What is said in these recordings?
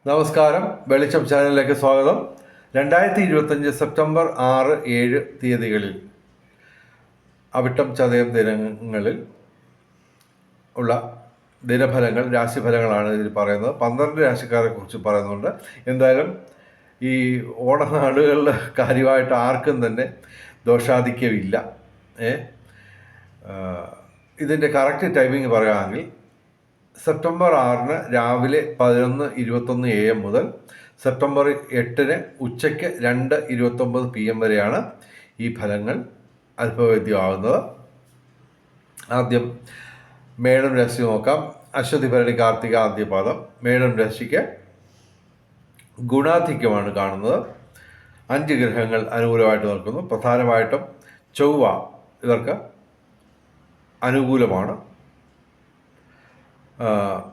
നമസ്കാരം, വെളിച്ചം ചാനലിലേക്ക് സ്വാഗതം. 2025 സെപ്റ്റംബർ 6, 7 തീയതികളിൽ അവിട്ടം ചതയം ദിനങ്ങളിൽ ഉള്ള ദിനഫലങ്ങൾ, രാശിഫലങ്ങളാണ് ഇതിൽ പറയുന്നത്. 12 രാശിക്കാരെ കുറിച്ച് പറയുന്നുണ്ട്. എന്തായാലും ഈ ഓണനാടുകളിൽ കാര്യമായിട്ട് ആർക്കും തന്നെ ദോഷാധിക്യമില്ല. ഇതിൻ്റെ കറക്റ്റ് ടൈമിംഗ് പറയുകയാണെങ്കിൽ സെപ്റ്റംബർ 6 രാവിലെ 11:21 AM മുതൽ സെപ്റ്റംബർ 8 ഉച്ചയ്ക്ക് 2:29 PM വരെയാണ് ഈ ഫലങ്ങൾ അനുഭവവേദ്യമാകുന്നത്. ആദ്യം മേടം രാശി നോക്കാം. അശ്വതി ഭരണി കാർത്തിക ആദ്യപാദം. മേടം രാശിക്ക് ഗുണാധിക്യമാണ് കാണുന്നത്. 5 ഗ്രഹങ്ങൾ അനുകൂലമായിട്ട് നിൽക്കുന്നു. പ്രധാനമായിട്ടും ചൊവ്വ ഇവർക്ക് അനുകൂലമാണ്.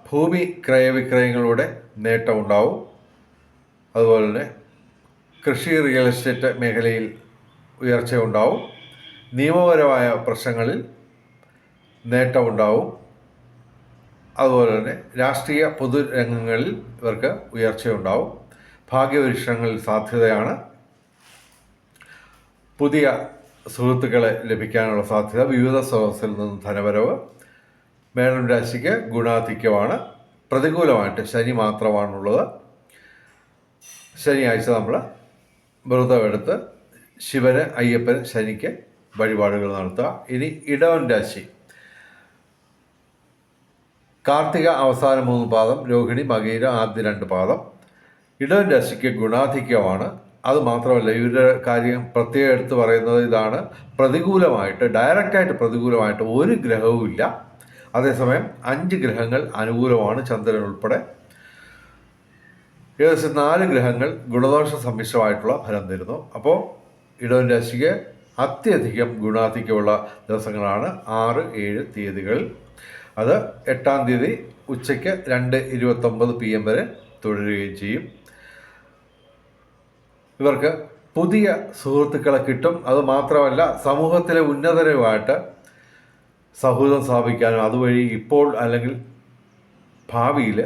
ഭൂമി ക്രയവിക്രയങ്ങളുടെ നേട്ടമുണ്ടാവും. അതുപോലെ തന്നെ കൃഷി, റിയൽ എസ്റ്റേറ്റ് മേഖലയിൽ ഉയർച്ചയുണ്ടാവും. നിയമപരമായ പ്രശ്നങ്ങളിൽ നേട്ടമുണ്ടാവും. അതുപോലെ തന്നെ രാഷ്ട്രീയ പൊതുരംഗങ്ങളിൽ ഇവർക്ക് ഉയർച്ചയുണ്ടാവും. ഭാഗ്യപരീക്ഷണങ്ങളിൽ സാധ്യതയാണ്. പുതിയ സുഹൃത്തുക്കളെ ലഭിക്കാനുള്ള സാധ്യത. വിവിധ സ്രോതസ്സിൽ നിന്ന് ധനവരവ്. മേടം രാശിക്ക് ഗുണാധിക്യമാണ്. പ്രതികൂലമായിട്ട് ശനി മാത്രമാണുള്ളത്. ശനിയാഴ്ച നമ്മൾ വ്രതമെടുത്ത് ശിവന്, അയ്യപ്പന്, ശനിക്ക് വഴിപാടുകൾ നടത്തുക. ഇനി ഇടവൻ രാശി. കാർത്തിക അവസാന 3 പാദം, രോഹിണി, മകീര ആദ്യ 2 പാദം. ഇടവൻ രാശിക്ക് ഗുണാധിക്യമാണ്. അതുമാത്രമല്ല, ഇവരുടെ കാര്യം പ്രത്യേകം എടുത്ത് പറയുന്നത് ഇതാണ്: പ്രതികൂലമായിട്ട്, ഡയറക്റ്റായിട്ട് പ്രതികൂലമായിട്ട് ഒരു ഗ്രഹവും ഇല്ല. അതേസമയം 5 ഗ്രഹങ്ങൾ അനുകൂലമാണ്, ചന്ദ്രൻ ഉൾപ്പെടെ. ഏകദേശം 4 ഗ്രഹങ്ങൾ ഗുണദോഷ സമ്മിശ്രമായിട്ടുള്ള ഫലം തരുന്നു. അപ്പോൾ ഇടവൻ രാശിക്ക് അത്യധികം ഗുണാധിക്യമുള്ള ദിവസങ്ങളാണ് 6, 7 തീയതികളിൽ. അത് 8-ാം തീയതി ഉച്ചയ്ക്ക് 2:29 PM വരെ തുടരുകയും ചെയ്യും. ഇവർക്ക് പുതിയ സുഹൃത്തുക്കളെ കിട്ടും. അതുമാത്രമല്ല, സമൂഹത്തിലെ ഉന്നതരുമായിട്ട് സൗഹൃദം സ്ഥാപിക്കാനും അതുവഴി ഇപ്പോൾ അല്ലെങ്കിൽ ഭാവിയിൽ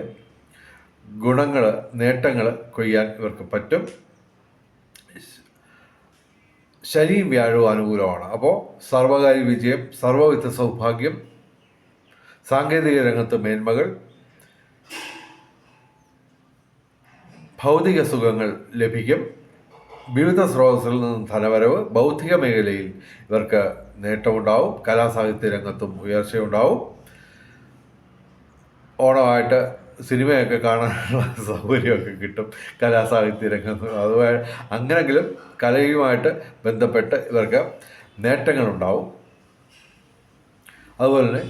ഗുണങ്ങൾ, നേട്ടങ്ങൾ കൊയ്യാൻ ഇവർക്ക് പറ്റും. ശനിയും വ്യാഴവും അനുകൂലമാണ്. അപ്പോൾ സർവകാര്യ വിജയം, സർവവിധ സൗഭാഗ്യം, സാങ്കേതിക രംഗത്ത് മേന്മകൾ, ഭൗതിക സുഖങ്ങൾ ലഭിക്കും. വിവിധ സ്രോതസ്സിൽ നിന്നും ധനവരവ്. ബൗദ്ധിക മേഖലയിൽ ഇവർക്ക് നേട്ടമുണ്ടാവും. കലാസാഹിത്യ രംഗത്തും ഉയർച്ചയുണ്ടാവും. ഓണമായിട്ട് സിനിമയൊക്കെ കാണാനുള്ള സൗകര്യമൊക്കെ കിട്ടും കലാസാഹിത്യ രംഗത്ത്. അതുപോലെ അങ്ങനെങ്കിലും കലയുമായിട്ട് ബന്ധപ്പെട്ട് ഇവർക്ക് നേട്ടങ്ങളുണ്ടാവും. അതുപോലെ തന്നെ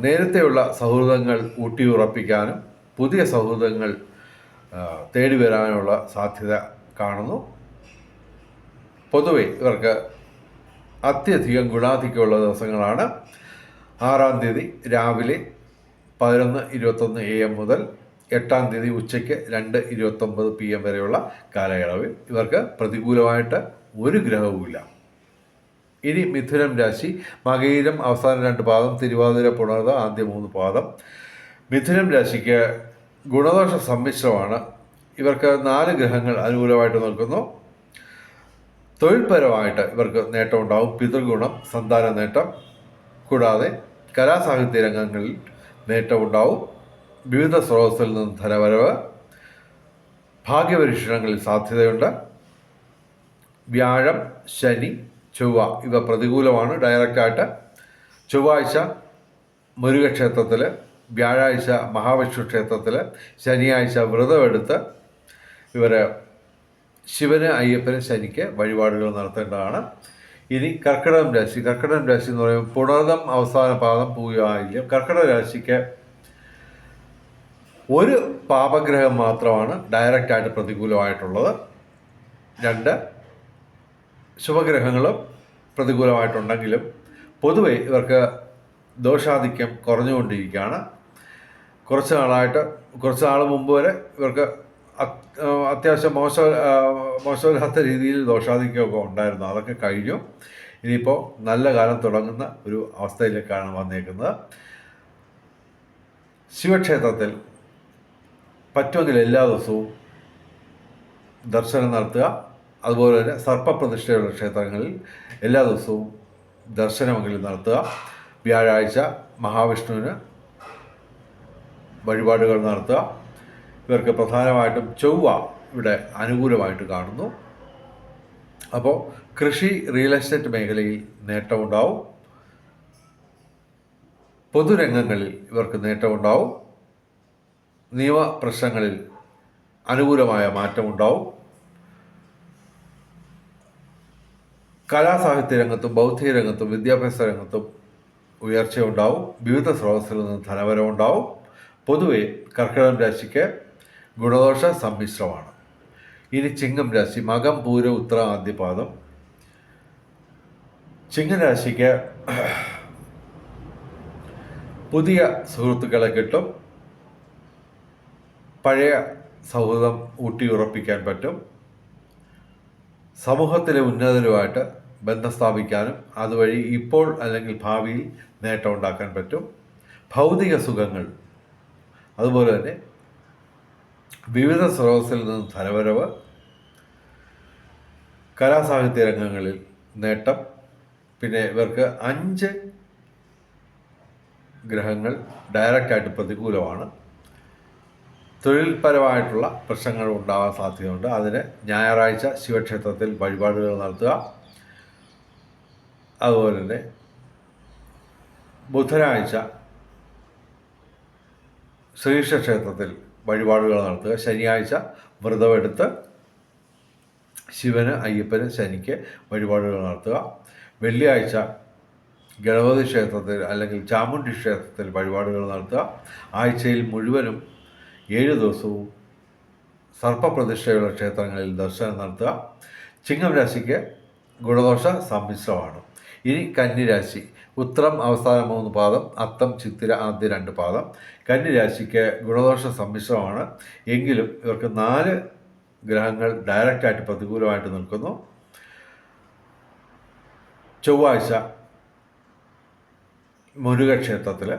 നേരത്തെയുള്ള സൗഹൃദങ്ങൾ ഊട്ടിയുറപ്പിക്കാനും പുതിയ സൗഹൃദങ്ങൾ തേടി വരാനുള്ള സാധ്യത കാണുന്നു. പൊതുവെ ഇവർക്ക് അത്യധികം ഗുണാധിക്യമുള്ള ദിവസങ്ങളാണ് 6-ാം തീയതി രാവിലെ 11:21 AM മുതൽ 8-ാം തീയതി ഉച്ചയ്ക്ക് 2:29 PM വരെയുള്ള കാലയളവിൽ. ഇവർക്ക് പ്രതികൂലമായിട്ട് ഒരു ഗ്രഹവുമില്ല. ഇനി മിഥുനം രാശി. മകയിരം അവസാന 2 പാദം, തിരുവാതിര, പുണർത ആദ്യ 3 പാദം. മിഥുനം രാശിക്ക് ഗുണദോഷ സമ്മിശ്രമാണ്. ഇവർക്ക് 4 ഗ്രഹങ്ങൾ അനുകൂലമായിട്ട് നിൽക്കുന്നു. തൊഴിൽപരമായിട്ട് ഇവർക്ക് നേട്ടമുണ്ടാവും. പിതൃഗുണം, സന്താന നേട്ടം, കൂടാതെ കലാസാഹിത്യ രംഗങ്ങളിൽ നേട്ടമുണ്ടാവും. വിവിധ സ്രോതസ്സിൽ നിന്ന് ധനവരവ്. ഭാഗ്യപരീക്ഷണങ്ങളിൽ സാധ്യതയുണ്ട്. വ്യാഴം, ശനി, ചൊവ്വ ഇവ പ്രതികൂലമാണ് ഡയറക്റ്റായിട്ട്. ചൊവ്വാഴ്ച മുരുകക്ഷേത്രത്തിൽ, വ്യാഴാഴ്ച മഹാവിഷ്ണു ക്ഷേത്രത്തിൽ, ശനിയാഴ്ച വ്രതമെടുത്ത് ഇവർ ശിവന്, അയ്യപ്പന്, ശനിക്ക് വഴിപാടുകൾ നടത്തേണ്ടതാണ്. ഇനി കർക്കിടകം രാശി. കർക്കിടകം രാശി എന്ന് പറയുമ്പോൾ പുണർദം അവസാന പാദം, പൂയായില്യം. കർക്കിടക രാശിക്ക് ഒരു പാപഗ്രഹം മാത്രമാണ് ഡയറക്റ്റായിട്ട് പ്രതികൂലമായിട്ടുള്ളത്. 2 ശുഭഗ്രഹങ്ങളും പ്രതികൂലമായിട്ടുണ്ടെങ്കിലും പൊതുവെ ഇവർക്ക് ദോഷാധിക്യം കുറഞ്ഞുകൊണ്ടിരിക്കുകയാണ്. കുറച്ച് നാൾ മുമ്പ് വരെ ഇവർക്ക് അത്യാവശ്യം മോശമില്ലാത്ത രീതിയിൽ ദോഷാധിക്യമൊക്കെ ഉണ്ടായിരുന്നു. അതൊക്കെ കഴിഞ്ഞു. ഇനിയിപ്പോൾ നല്ല കാലം തുടങ്ങുന്ന ഒരു അവസ്ഥയിലേക്കാണ് വന്നേക്കുന്നത്. ശിവക്ഷേത്രത്തിൽ പറ്റുമെങ്കിൽ എല്ലാ ദിവസവും ദർശനം നടത്തുക. അതുപോലെ തന്നെ സർപ്പപ്രതിഷ്ഠയുള്ള ക്ഷേത്രങ്ങളിൽ എല്ലാ ദിവസവും ദർശനമെങ്കിലും നടത്തുക. വ്യാഴാഴ്ച മഹാവിഷ്ണുവിന് വഴിപാടുകൾ നടത്തുക. ഇവർക്ക് പ്രധാനമായിട്ടും ചൊവ്വ ഇവിടെ അനുകൂലമായിട്ട് കാണുന്നു. അപ്പോൾ കൃഷി, റിയൽ എസ്റ്റേറ്റ് മേഖലയിൽ നേട്ടമുണ്ടാവും. പൊതുരംഗങ്ങളിൽ ഇവർക്ക് നേട്ടമുണ്ടാവും. നിയമപ്രശ്നങ്ങളിൽ അനുകൂലമായ മാറ്റമുണ്ടാവും. കലാസാഹിത്യ രംഗത്തും ബൗദ്ധിക രംഗത്തും വിദ്യാഭ്യാസ രംഗത്തും ഉയർച്ചയുണ്ടാവും. വിവിധ സ്രോതസ്സിൽ നിന്ന് ധനവരവുണ്ടാവും. പൊതുവെ കർക്കിടകം രാശിക്ക് ഗുണദോഷ സമ്മിശ്രമാണ്. ഇനി ചിങ്ങം രാശി, മകം, പൂര, ഉത്തര, ആദ്യപാദം. ചിങ്ങം രാശിക്ക് പുതിയ സുഹൃത്തുക്കളെ കിട്ടും. പഴയ സൗഹൃദം ഊട്ടിയുറപ്പിക്കാൻ പറ്റും. സമൂഹത്തിലെ ഉന്നതരുമായിട്ട് ബന്ധം സ്ഥാപിക്കാനും അതുവഴി ഇപ്പോൾ അല്ലെങ്കിൽ ഭാവിയിൽ നേട്ടം ഉണ്ടാക്കാൻ പറ്റും. ഭൗതിക സുഖങ്ങൾ, അതുപോലെ തന്നെ വിവിധ സ്രോതസ്സിൽ നിന്ന് ധനവരവ്, കലാസാഹിത്യ രംഗങ്ങളിൽ നേട്ടം. പിന്നെ ഇവർക്ക് 5 ഗ്രഹങ്ങൾ ഡയറക്റ്റായിട്ട് പ്രതികൂലമാണ്. തൊഴിൽപരമായിട്ടുള്ള പ്രശ്നങ്ങൾ ഉണ്ടാകാൻ സാധ്യതയുണ്ട്. അതിന് ഞായറാഴ്ച ശിവക്ഷേത്രത്തിൽ വഴിപാടുകൾ നടത്തുക. അതുപോലെ തന്നെ ബുധനാഴ്ച ശ്രീകൃഷ്ണ ക്ഷേത്രത്തിൽ വഴിപാടുകൾ നടത്തുക. ശനിയാഴ്ച വ്രതമെടുത്ത് ശിവന്, അയ്യപ്പന്, ശനിക്ക് വഴിപാടുകൾ നടത്തുക. വെള്ളിയാഴ്ച ഗണപതി ക്ഷേത്രത്തിൽ അല്ലെങ്കിൽ ചാമുണ്ഡി ക്ഷേത്രത്തിൽ വഴിപാടുകൾ നടത്തുക. ആഴ്ചയിൽ മുഴുവനും 7 ദിവസവും സർപ്പപ്രതിഷ്ഠയുള്ള ക്ഷേത്രങ്ങളിൽ ദർശനം നടത്തുക. ചിങ്ങം രാശിക്ക് ഗുണദോഷ സമ്മിശ്രമാണ്. ഇനി കന്നിരാശി, ഉത്രം അവസാന 3 പാദം, അത്തം, ചിത്തിര ആദ്യ 2 പാദം. കന്നിരാശിക്ക് ഗുണദോഷ സമ്മിശ്രമാണ്. എങ്കിലും ഇവർക്ക് 4 ഗ്രഹങ്ങൾ ഡയറക്റ്റായിട്ട് പ്രതികൂലമായിട്ട് നിൽക്കുന്നു. ചൊവ്വാഴ്ച മുരുകക്ഷേത്രത്തിൽ,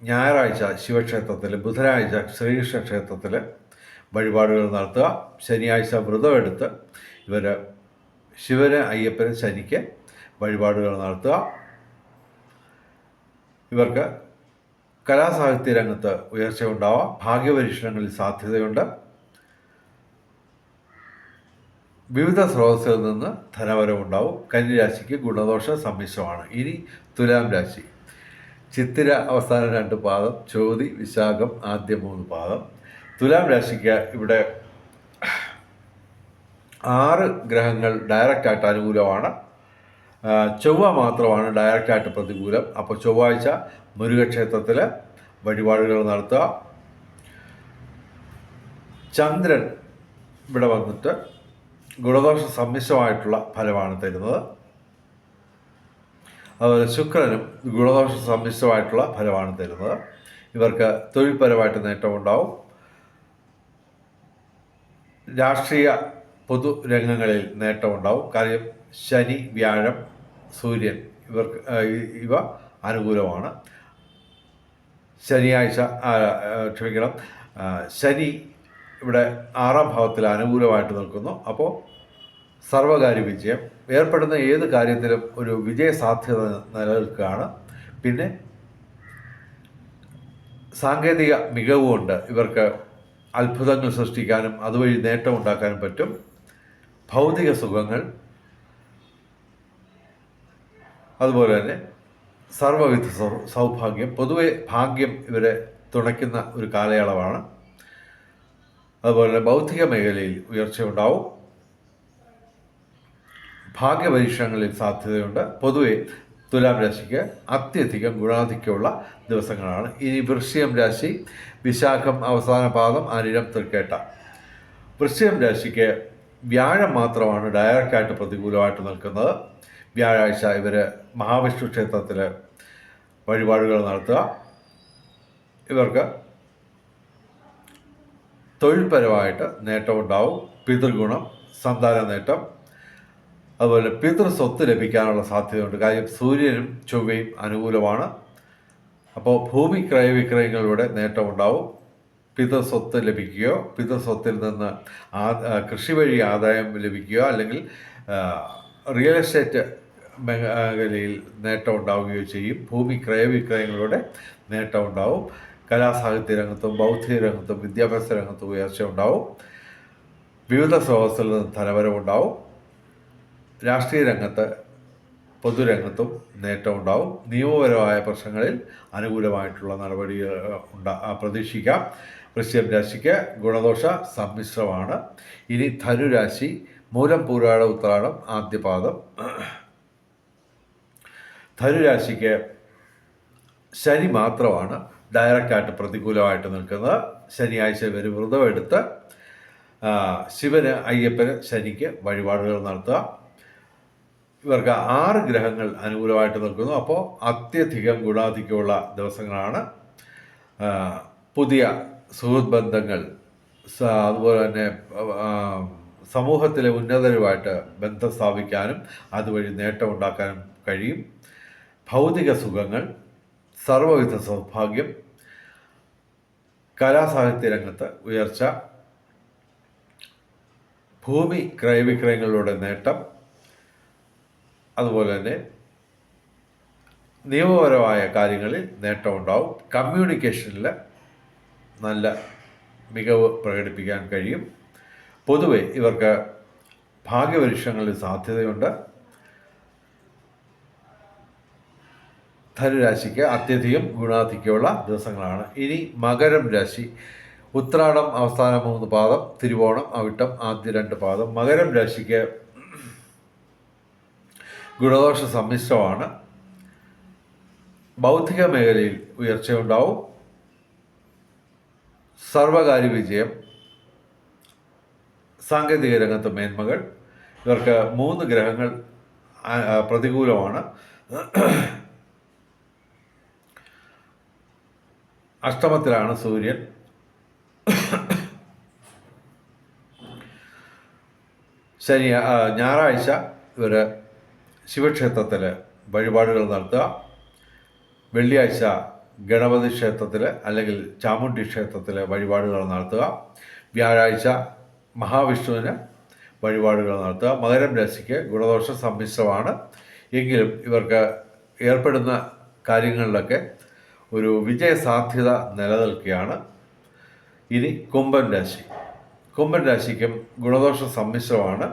ഞായറാഴ്ച ശിവക്ഷേത്രത്തിൽ, ബുധനാഴ്ച ശ്രീകൃഷ്ണ ക്ഷേത്രത്തിൽ വഴിപാടുകൾ നടത്തുക. ശനിയാഴ്ച വ്രതമെടുത്ത് ഇവർ ശിവന്, അയ്യപ്പന്, ശനിക്ക് വഴിപാടുകൾ നടത്തുക. ഇവർക്ക് കലാസാഹിത്യ രംഗത്ത് ഉയർച്ചയുണ്ടാവാം. ഭാഗ്യപരീക്ഷണങ്ങളിൽ സാധ്യതയുണ്ട്. വിവിധ സ്രോതസ്സിൽ നിന്ന് ധനവരവുണ്ടാവും. കന്നിരാശിക്ക് ഗുണദോഷ സമ്മിശ്രമാണ്. ഇനി തുലാം രാശി, ചിത്തിര അവസാന 2 പാദം, ചോതി, വിശാഖം ആദ്യ 3 പാദം. തുലാം രാശിക്ക് ഇവിടെ 6 ഗ്രഹങ്ങൾ ഡയറക്റ്റായിട്ട് അനുകൂലമാണ്. ചൊവ്വ മാത്രമാണ് ഡയറക്റ്റായിട്ട് പ്രതികൂലം. അപ്പോൾ ചൊവ്വാഴ്ച മുരുകക്ഷേത്രത്തിൽ വഴിപാടുകൾ നടത്തുക. ചന്ദ്രൻ ഇവിടെ വന്നിട്ട് ഗുണദോഷ സമ്മിശ്രമായിട്ടുള്ള ഫലമാണ് തരുന്നത്. അതുപോലെ ശുക്രനും ഗുണദോഷ സമ്മിശ്രമായിട്ടുള്ള ഫലമാണ് തരുന്നത്. ഇവർക്ക് തൊഴിൽപരമായിട്ട് നേട്ടമുണ്ടാവും. രാഷ്ട്രീയ പൊതുരംഗങ്ങളിൽ നേട്ടമുണ്ടാവും. കാര്യം ശനി, വ്യാഴം, സൂര്യൻ ഇവ അനുകൂലമാണ്. ശനി ഇവിടെ 6ാം ഭാവത്തിൽ അനുകൂലമായിട്ട് നിൽക്കുന്നു. അപ്പോൾ സർവകാര്യ വിജയം, ഏർപ്പെടുന്ന ഏത് കാര്യത്തിലും ഒരു വിജയ സാധ്യത നിലനിൽക്കുകയാണ്. പിന്നെ സാങ്കേതിക മികവുകൊണ്ട് ഇവർക്ക് അത്ഭുതങ്ങൾ സൃഷ്ടിക്കാനും അതുവഴി നേട്ടം ഉണ്ടാക്കാനും പറ്റും. ഭൗതിക സുഖങ്ങൾ, അതുപോലെ തന്നെ സർവ്വവിധ സൗഭാഗ്യം, പൊതുവെ ഭാഗ്യം ഇവരെ തുണയ്ക്കുന്ന ഒരു കാലയളവാണ്. അതുപോലെ തന്നെ ബൗദ്ധിക മേഖലയിൽ ഉയർച്ചയുണ്ടാവും. ഭാഗ്യപരീക്ഷണങ്ങളിൽ സാധ്യതയുണ്ട്. പൊതുവെ തുലാം രാശിക്ക് അത്യധികം ഗുണാധിക്യമുള്ള ദിവസങ്ങളാണ്. ഇനി വൃശ്ചികം രാശി, വിശാഖം അവസാന പാദം, അനിഴം, തൃക്കേട്ട. വൃശ്ചികം രാശിക്ക് വ്യാഴം മാത്രമാണ് ഡയറക്റ്റായിട്ട് പ്രതികൂലമായിട്ട് നിൽക്കുന്നത്. വ്യാഴാഴ്ച ഇവർ മഹാവിഷ്ണു ക്ഷേത്രത്തിൽ വഴിപാടുകൾ നടത്തുക. ഇവർക്ക് തൊഴിൽപരമായിട്ട് നേട്ടമുണ്ടാവും. പിതൃഗുണം, സന്താന നേട്ടം, അതുപോലെ പിതൃസ്വത്ത് ലഭിക്കാനുള്ള സാധ്യതയുണ്ട്. കാര്യം സൂര്യനും ചൊവ്വയും അനുകൂലമാണ്. അപ്പോൾ ഭൂമി ക്രയവിക്രയങ്ങളിലൂടെ നേട്ടമുണ്ടാവും. പിതൃസ്വത്ത് ലഭിക്കുകയോ പിതൃസ്വത്തിൽ നിന്ന് കൃഷി വഴി ആദായം ലഭിക്കുകയോ അല്ലെങ്കിൽ റിയൽ എസ്റ്റേറ്റ് മേഖലയിൽ നേട്ടം ഉണ്ടാവുകയോ ചെയ്യും. ഭൂമി ക്രയവിക്രയങ്ങളുടെ നേട്ടം ഉണ്ടാവും. കലാസാഹിത്യ രംഗത്തും ബൗദ്ധിക രംഗത്തും വിദ്യാഭ്യാസ രംഗത്തും ഉയർച്ച ഉണ്ടാവും. വിവിധ സ്രോതസ്സിൽ നിന്ന് ധനവരവുണ്ടാവും. രാഷ്ട്രീയ രംഗത്ത് പൊതുരംഗത്തും നേട്ടം ഉണ്ടാവും. നിയമപരമായ പ്രശ്നങ്ങളിൽ അനുകൂലമായിട്ടുള്ള നടപടികൾ പ്രതീക്ഷിക്കാം. വൃശ്ചികം രാശിക്ക് ഗുണദോഷ സമ്മിശ്രമാണ്. ഇനി ധനുരാശി മൂലം പൂരാട ഉത്രാടം ആദ്യപാദം. ധനുരാശിക്ക് ശനി മാത്രമാണ് ഡയറക്റ്റായിട്ട് പ്രതികൂലമായിട്ട് നിൽക്കുന്നത്. ശനിയാഴ്ച ഇവർ വ്രതമെടുത്ത് ശിവന് അയ്യപ്പന് ശനിക്ക് വഴിപാടുകൾ നടത്തുക. ഇവർക്ക് 6 ഗ്രഹങ്ങൾ അനുകൂലമായിട്ട് നിൽക്കുന്നു. അപ്പോൾ അത്യധികം ഗുണാധിക്യമുള്ള ദിവസങ്ങളാണ്. പുതിയ സുഹൃത്ത് ബന്ധങ്ങൾ, അതുപോലെ തന്നെ സമൂഹത്തിലെ ഉന്നതരുമായിട്ട് ബന്ധം സ്ഥാപിക്കാനും അതുവഴി നേട്ടമുണ്ടാക്കാനും കഴിയും. ഭൗതിക സുഖങ്ങൾ, സർവ്വവിധ സൗഭാഗ്യം, കലാസാഹിത്യ രംഗത്ത് ഉയർച്ച, ഭൂമി ക്രയവിക്രയങ്ങളിലൂടെ നേട്ടം, അതുപോലെ തന്നെ നിയമപരമായ കാര്യങ്ങളിൽ നേട്ടമുണ്ടാവും. കമ്മ്യൂണിക്കേഷനിൽ നല്ല മികവ് പ്രകടിപ്പിക്കാൻ കഴിയും. പൊതുവെ ഇവർക്ക് ഭാഗ്യപരീക്ഷണങ്ങളിൽ സാധ്യതയുണ്ട്. ധനുരാശിക്ക് അത്യധികം ഗുണാധിക്യമുള്ള ദിവസങ്ങളാണ്. ഇനി മകരം രാശി ഉത്രാടം അവസാന 3 പാദം, തിരുവോണം അവിട്ടം ആദ്യ 2 പാദം. മകരം രാശിക്ക് ഗുണദോഷ സമ്മിശ്രമാണ്. ബൗദ്ധിക മേഖലയിൽ ഉയർച്ചയുണ്ടാവും. സർവകാര്യ വിജയം, സാങ്കേതിക രംഗത്ത് മേന്മകൾ. ഇവർക്ക് 3 ഗ്രഹങ്ങൾ പ്രതികൂലമാണ്. അഷ്ടമത്തിലാണ് സൂര്യൻ. ഞായറാഴ്ച ഇവർ ശിവക്ഷേത്രത്തിൽ വഴിപാടുകൾ നടത്തുക. വെള്ളിയാഴ്ച ഗണപതി ക്ഷേത്രത്തിൽ അല്ലെങ്കിൽ ചാമുണ്ഡി ക്ഷേത്രത്തിൽ വഴിപാടുകൾ നടത്തുക. വ്യാഴാഴ്ച മഹാവിഷ്ണുവിന് വഴിപാടുകൾ നടത്തുക. മകരം രാശിക്ക് ഗുണദോഷ സമ്മിശ്രമാണ്. എങ്കിലും ഇവർക്ക് ഏർപ്പെടുന്ന കാര്യങ്ങളിലൊക്കെ ഒരു വിജയസാധ്യത നിലനിൽക്കുകയാണ്. ഇനി കുംഭൻ രാശി. കുംഭൻ രാശിക്കും ഗുണദോഷ സമ്മിശ്രമാണ്.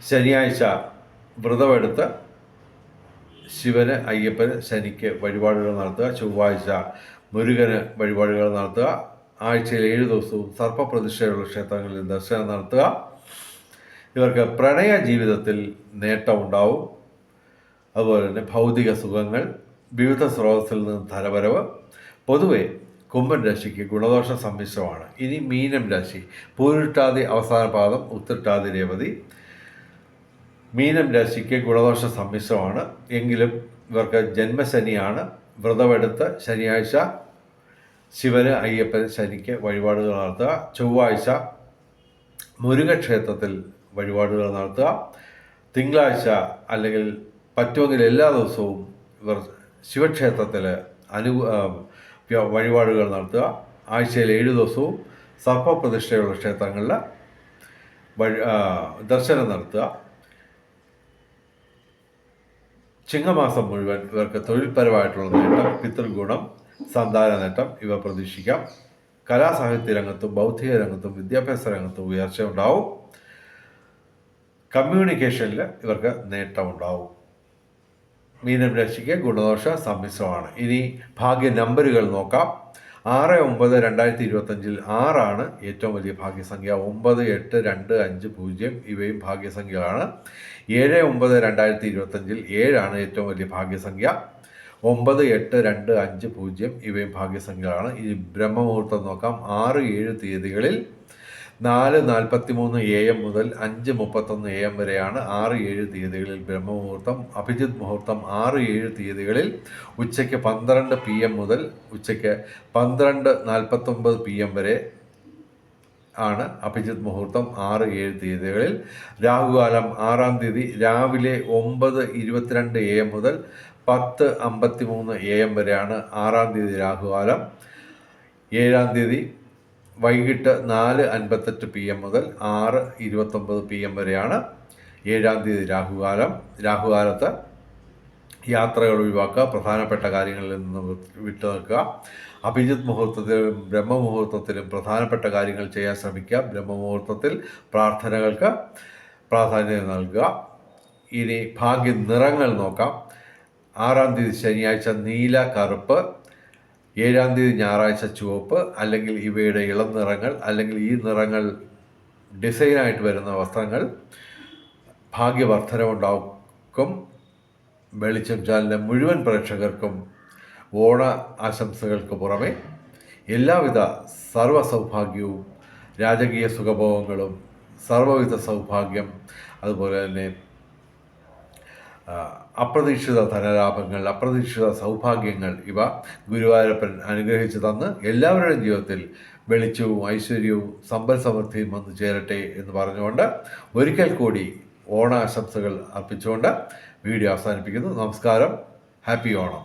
ശനിയാഴ്ച വ്രതമെടുത്ത് ശിവന് അയ്യപ്പന് ശനിക്ക് വഴിപാടുകൾ നടത്തുക. ചൊവ്വാഴ്ച മുരുകന് വഴിപാടുകൾ നടത്തുക. ആഴ്ചയിൽ 7 ദിവസവും സർപ്പപ്രതിഷ്ഠയുള്ള ക്ഷേത്രങ്ങളിൽ ദർശനം നടത്തുക. ഇവർക്ക് പ്രണയ ജീവിതത്തിൽ നേട്ടമുണ്ടാവും. അതുപോലെ തന്നെ ഭൗതിക സുഖങ്ങൾ, വിവിധ സ്രോതസ്സിൽ നിന്ന് ധനവരവ്. പൊതുവെ കുംഭൻ രാശിക്ക് ഗുണദോഷ സമ്മിശ്രമാണ്. ഇനി മീനം രാശി പൂരിട്ടാതി അവസാന പാദം, ഉത്രട്ടാതി രേവതി. മീനം രാശിക്ക് ഗുണദോഷ സമ്മിശ്രമാണ്. എങ്കിലും ഇവർക്ക് ജന്മശനിയാണ്. വ്രതമെടുത്ത് ശനിയാഴ്ച ശിവന് അയ്യപ്പന് ശനിക്ക് വഴിപാടുകൾ നടത്തുക. ചൊവ്വാഴ്ച മുരുകക്ഷേത്രത്തിൽ വഴിപാടുകൾ നടത്തുക. തിങ്കളാഴ്ച അല്ലെങ്കിൽ പറ്റുമെങ്കിൽ എല്ലാ ദിവസവും ഇവർ ശിവക്ഷേത്രത്തിൽ വഴിപാടുകൾ നടത്തുക. ആഴ്ചയിൽ 7 ദിവസവും സർപ്പപ്രതിഷ്ഠയുള്ള ക്ഷേത്രങ്ങളിൽ ദർശനം നടത്തുക. ചിങ്ങമാസം മുഴുവൻ ഇവർക്ക് തൊഴിൽപരമായിട്ടുള്ള നേട്ടം, പിതൃഗുണം, സന്താന നേട്ടം ഇവ പ്രതീക്ഷിക്കാം. കലാസാഹിത്യ രംഗത്തും ബൗദ്ധിക രംഗത്തും വിദ്യാഭ്യാസ രംഗത്തും ഉയർച്ച ഉണ്ടാവും. കമ്മ്യൂണിക്കേഷനിൽ ഇവർക്ക് നേട്ടമുണ്ടാവും. മീനം രാശിക്ക് ഗുണദോഷ സമ്മിശ്രമാണ്. ഇനി ഭാഗ്യ നമ്പറുകൾ നോക്കാം. 6-9-2025 6 ഏറ്റവും വലിയ ഭാഗ്യസംഖ്യ. 9, 8, 2, 5, 0 ഇവയും ഭാഗ്യസംഖ്യകളാണ്. 7-9-2025 7 ഏറ്റവും വലിയ ഭാഗ്യസംഖ്യ. 9, 8, 2, 5, 0 ഇവയും ഭാഗ്യസംഖ്യകളാണ്. ഇനി ബ്രഹ്മമുഹൂർത്തം നോക്കാം. 6-7 തീയതികളിൽ 4:43 AM മുതൽ 5:31 AM വരെയാണ് 6-7 തീയതികളിൽ ബ്രഹ്മമുഹൂർത്തം. അഭിജിത്ത് മുഹൂർത്തം 6-7 തീയതികളിൽ ഉച്ചയ്ക്ക് 12 PM മുതൽ ഉച്ചയ്ക്ക് 12:49 PM വരെ ആണ് അഭിജിത്ത് മുഹൂർത്തം 6-7 തീയതികളിൽ. രാഹുകാലം 6-ാം തീയതി രാവിലെ 9:22 AM മുതൽ 10:53 AM വരെയാണ് 6-ാം തീയതി രാഹുകാലം. 7-ാം തീയതി വൈകിട്ട് 4:58 PM മുതൽ 6:29 PM വരെയാണ് 7-ാം തീയതി രാഹുകാലം. രാഹുകാലത്ത് യാത്രകൾ ഒഴിവാക്കുക, പ്രധാനപ്പെട്ട കാര്യങ്ങളിൽ നിന്ന് വിട്ടു നിൽക്കുക. അഭിജിത്ത് മുഹൂർത്തത്തിലും ബ്രഹ്മമുഹൂർത്തത്തിലും പ്രധാനപ്പെട്ട കാര്യങ്ങൾ ചെയ്യാൻ ശ്രമിക്കുക. ബ്രഹ്മമുഹൂർത്തത്തിൽ പ്രാർത്ഥനകൾക്ക് പ്രാധാന്യം നൽകുക. ഇനി ഭാഗ്യ നിറങ്ങൾ നോക്കാം. 6-ാം തീയതി ശനിയാഴ്ച നീല, കറുപ്പ്. 7-ാം തീയതി ഞായറാഴ്ച ചുവപ്പ്, അല്ലെങ്കിൽ ഇവയുടെ ഇളം നിറങ്ങൾ, അല്ലെങ്കിൽ ഈ നിറങ്ങൾ ഡിസൈനായിട്ട് വരുന്ന വസ്ത്രങ്ങൾ ഭാഗ്യവർദ്ധനവുണ്ടാക്കും. വെളിച്ചം ചാനലിലെ മുഴുവൻ പ്രേക്ഷകർക്കും ഓണ ആശംസകൾക്ക് പുറമെ എല്ലാവിധ സർവ്വ സൗഭാഗ്യവും രാജകീയ സുഖഭോഗങ്ങളും സർവ്വവിധ സൗഭാഗ്യം, അതുപോലെ തന്നെ അപ്രതീക്ഷിത ധനലാഭങ്ങൾ, അപ്രതീക്ഷിത സൗഭാഗ്യങ്ങൾ ഇവ ഗുരുവായൂരപ്പൻ അനുഗ്രഹിച്ചു തന്ന് എല്ലാവരുടെയും ജീവിതത്തിൽ വെളിച്ചവും ഐശ്വര്യവും സമ്പൽ സമൃദ്ധിയും വന്നു ചേരട്ടെ എന്ന് പറഞ്ഞുകൊണ്ട് ഒരിക്കൽ കൂടി ഓണാശംസകൾ അർപ്പിച്ചുകൊണ്ട് വീഡിയോ അവസാനിപ്പിക്കുന്നു. നമസ്കാരം. ഹാപ്പി ഓണം.